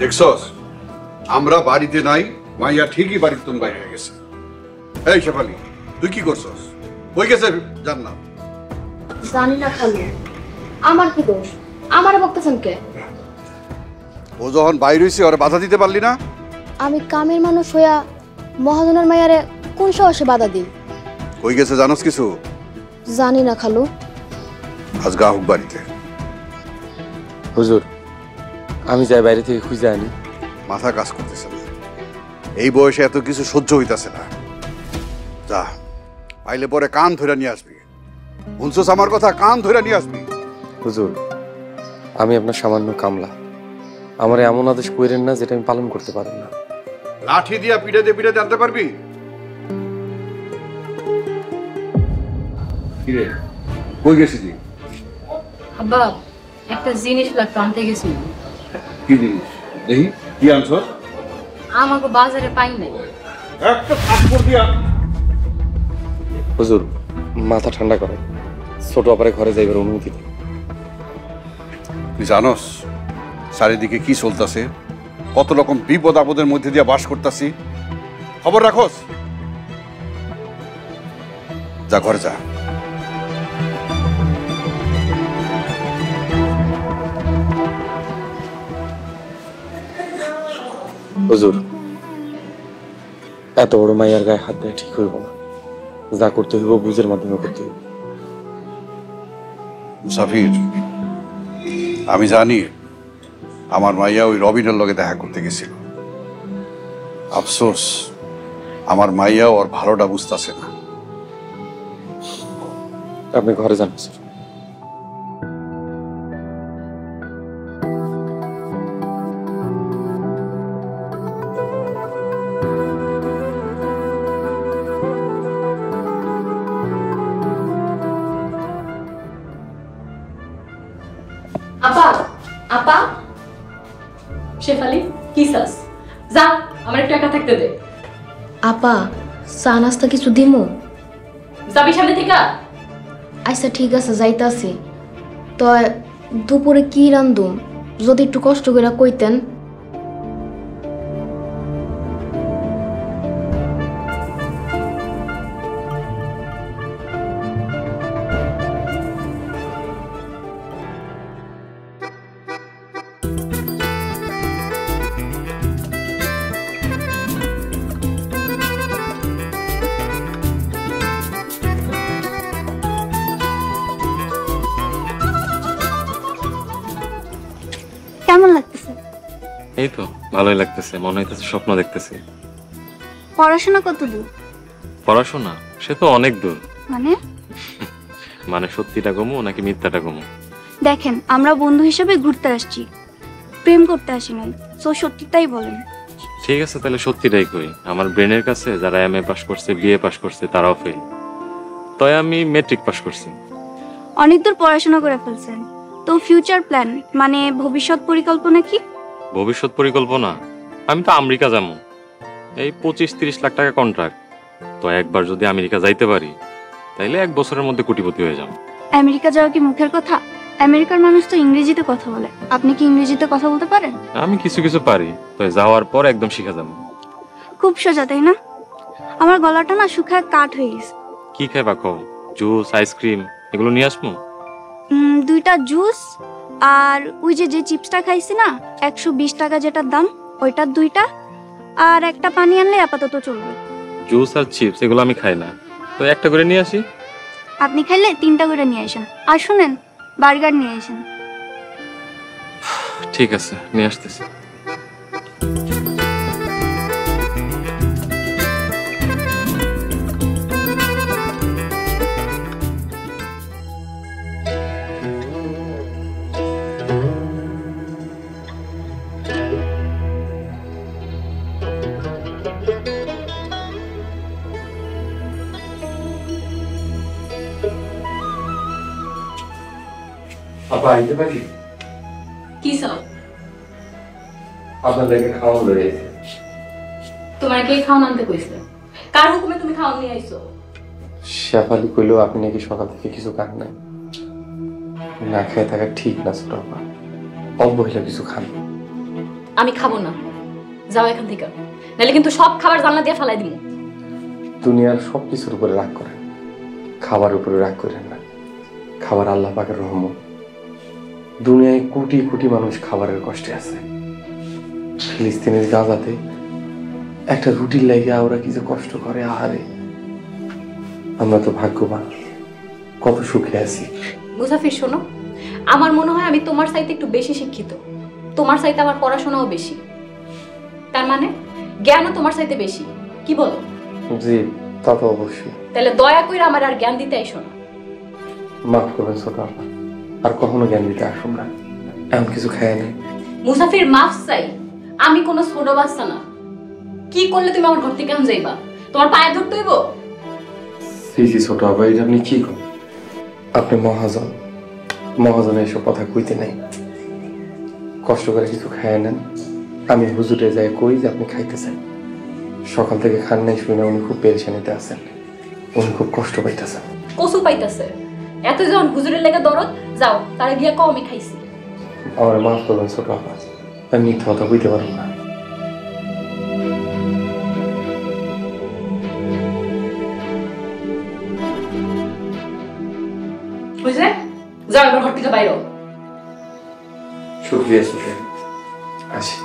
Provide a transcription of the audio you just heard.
দেখছস আমরা বাড়িতে নাই, মাইয়া ঠিকই বাড়ির তুমি বাইরে হয়ে গেছে। এই শেফালি, তুই কি করছস? কই গেছে জান্নাত? জানি না খালু, আমার কি দোষ? আমারে বকতেছেন কে? ও যখন বাইরে হইছে ওরে বাধা দিতে পারলি না? আমি কামের মানুষ হইয়া মহাজনের মায়ারে কোন সাহসে বাধা দিই? কই গেছে জানোস কিছু? জানি না খালু। আজ গাহুক বাড়িতে। হুজুর, আমি যাই বাইরে থেকে খুঁজে আনি। মাথা কাজ করতেছে না, এই বয়সে এত কিছু সহ্য হইতাছে না। যা, পাইলে পরে কান ধরে নিয়ে আসবি। শুনছস আমার কথা? কান ধরে নিয়ে আসবি। হুজুর, আমি আপনার সামান্য কামলা, আমার এমন আদেশ কইরেন না যেটা আমি পালন করতে পারি না। লাঠি দিয়া পিটাতে পিটাতে আনতে পারবি? কিরে, কই গেছিলি? আব্বা, একটা জিনিস লাগতো, আনতে গেছি। কি জিনিস? দেখি কি আনছস? আমাকে বাজারে পাই নাই। একটা থাপ্পড় দিয়া। হুজুর, মাথা ঠান্ডা করেন, ছোট আপারে ঘরে যাইবার অনুমতি দিন। তুই জানোস চারিদিকে কি চলতেছে? কত রকম বিপদ আপদের মধ্যে দিয়ে বাস করতেছি। খবর রাখোস? যা, ঘরে যা। হুজুর, এত বড় মাইয়ার গায়ে হাত দেওয়া ঠিক হইব না। যা করতে হইব বুঝের মাধ্যমে করতে হইব। মুসাফির, আমি জানি আমার মাইয়া ওই রবিনের লগে দেখা করতে গেছিল। আফসোস, আমার মাইয়া ওর ভালোটা বুঝতেছে না। আপনি ঘরে যান হুজুর। আপা, আপা, শেফালি, কি চাস? যা, আমার একটু একা থাকতে দে। আপা, চা নাস্তা কিছু দিমু? যাবি সামনে থেকে? আচ্ছা ঠিক আছে, যাইতাছি। তো দুপুরে কি রান্ধুম যদি একটু কষ্ট করে কইতেন। কেমন লাগতেছে? এই তো ভালোই লাগতেছে, মনে হইতেছে স্বপ্ন দেখতেছি। পড়াশোনা কত দূর? পড়াশোনা সে তো অনেক দূর। মানে সত্যিটা গমু নাকি মিথ্যাটা গমু? দেখেন, আমরা বন্ধু হিসেবে ঘুরতে আসছি, প্রেম করতে আসি নাই। সো সত্যিটাই বলেন। ঠিক আছে, তাহলে সত্যিটাই কই। আমার ব্রেনের কাছে যারা এমএ পাস করছে, বিএ পাস করছে, তারাও ফেল। তাই আমি মেট্রিক পাস করছি। অনেক দূর পড়াশোনা করে ফেলছেন, তো ফিউচার প্ল্যান মানে ভবিষ্যৎ পরিকল্পনা কি? ভবিষ্যৎ পরিকল্পনা? আমি তো আমেরিকা যাবো। এই 25-30 লাখ টাকা কন্ট্রাক্ট। তো একবার যদি আমেরিকা যাইতে পারি তাইলে 1 বছরের মধ্যে কোটিপতি হয়ে যাব। আমেরিকা যাওয়া কি মুখের কথা? আমেরিকার মানুষ তো ইংরেজিতে কথা বলে। আপনি কি ইংরেজিতে কথা বলতে পারেন? আমি কিছু কিছু পারি, তো যাওয়ার পর একদম শিখে যাব। খুব সোজা, তাই না? আমার গলাটা না শুকায় কাঠ হয়ে গেছে। কি খাইবা কও? জুস, আইসক্রিম এগুলো নিয়ে আসবো? 2টা জুস আর ওই যে চিপসটা খাইছি না 120 টাকা যেটার দাম, ওইটার 2টা, আর একটা পানি আনলে আপাতত চলবে। জুস আর চিপস এগুলো আমি খাই না, তো একটা করে নিয়ে আসি। আপনি খাইলে 3টা করে নিয়ে আসেন। আর শুনেন, বার্গার নিয়ে আসেন। ঠিক আছে, নিয়ে আসতেছি। আপা আইতে পারি? কি চাও? আপনার লেগে খাওয়া লয়ে আইছে। তোমার কে খাওয়ান আনতে কইছে? কার হুকুমে তুমি খাওয়ান নিয়ে আইছো? শেফালি কইলো আপনি নাকি সকাল থেকে কিছু খান নাই। না খেয়ে থাকা ঠিক না ছোট আপা, অবহেলা কিছু খান। আমি খাবো না, যাও এখান থেকে, নাহলে কিন্তু সব খাবার জানলা দিয়ে ফেলাই দিব। দুনিয়ার সব কিছুর উপরে রাগ করেন, খাবার উপরে রাগ করেন না। খাবার আল্লাহ পাকের রহমত। দুনিয়ায় কোটি কোটি মানুষ খাবারের কষ্টে আছে। ফিলিস্তিনের গাজাতে একটা রুটির লাগে ওরা কি যে কষ্ট করে, আহারে। আমরা তো ভাগ্যবান, কত সুখে আছি। মুসাফির শোনো, আমার মনে হয় আমি তোমার চাইতে একটু বেশি শিক্ষিত, তোমার চাইতে আমার পড়াশোনাও বেশি, তার মানে জ্ঞানও তোমার চাইতে বেশি, কি বলো? জি, তা তো অবশ্যই। তাহলে দয়া করে আমার আর জ্ঞান দিতে আইসো না। মাফ করবেন ছোট আপা, আর কখনো জ্ঞান দিতে আসুন না। এমন কিছু খায় নেই। মুসাফির মাফ চাই, আমি কোনো ছোট বাচ্চা না। কি করলে তুমি আমার ঘর থেকে এখন যাইবা? তোমার পায়ে ধরতে হইব? জি ছোট আপা, এটা আপনি কি করেন? আপনি মহাজন, মহাজনের এসব কথা কইতে নাই। কষ্ট করে কিছু খায় নেন, আমি হুজুরে যাই কই যে আপনি খাইতেছেন। সকাল থেকে খান নাই শুনে উনি খুব পেরেশানিতে আছেন, উনি খুব কষ্ট পাইতেছেন। কসু পাইতাছে, এত যখন হুজুরের লেগে দরদ, যাও তারা গিয়া কও আমি খাইছি। আমার মাফ করবেন ছোট আপা, আমি মিথ্যা কথা কইতে পারব না। বুঝলে? যাও এবার ঘর থেকে বাইরো। শুক্রিয়া শুক্রিয়া, আসি।